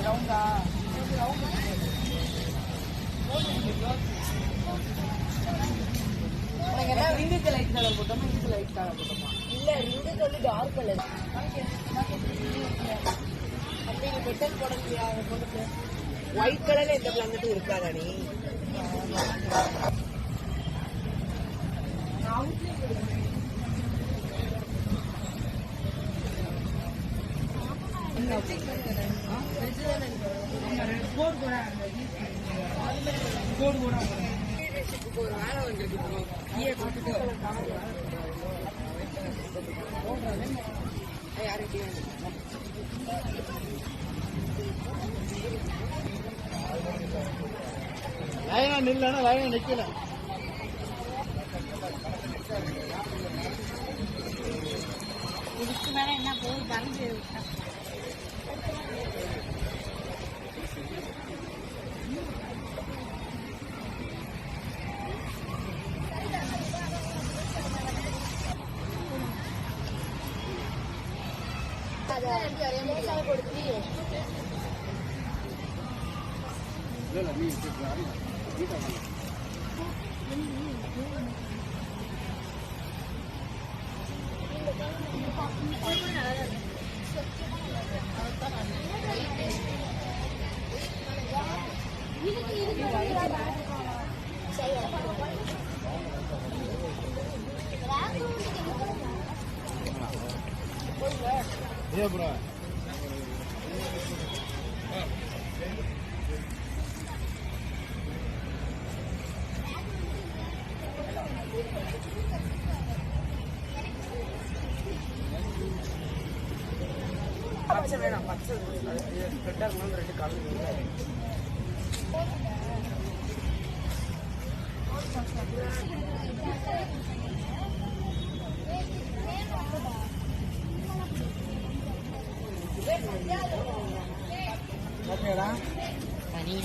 ரவுண்டா ரிங்குக்கு light colour போட்டோமா இதுக்கு லைட் கலர் போட்டோமா? இல்ல ரிங்குக்கு வந்து டார்க் கலர். அப்படி பெட்டல் போட முடியாது போட்டு ஒயிட் கலர்ல எந்த பிளாங்கட்டும் இருக்காதா நீ? ஒரு வேலை வந்துருக்கு லைனா நில்லனா லைனா நிக்கல. இதுக்கு மேல என்ன போய் வந்து Yeah, bro. பச்சை வேணாம், பச்சை ரெட்டா இருக்கணும், ரெண்டு காலம் ஓகேடா. தனி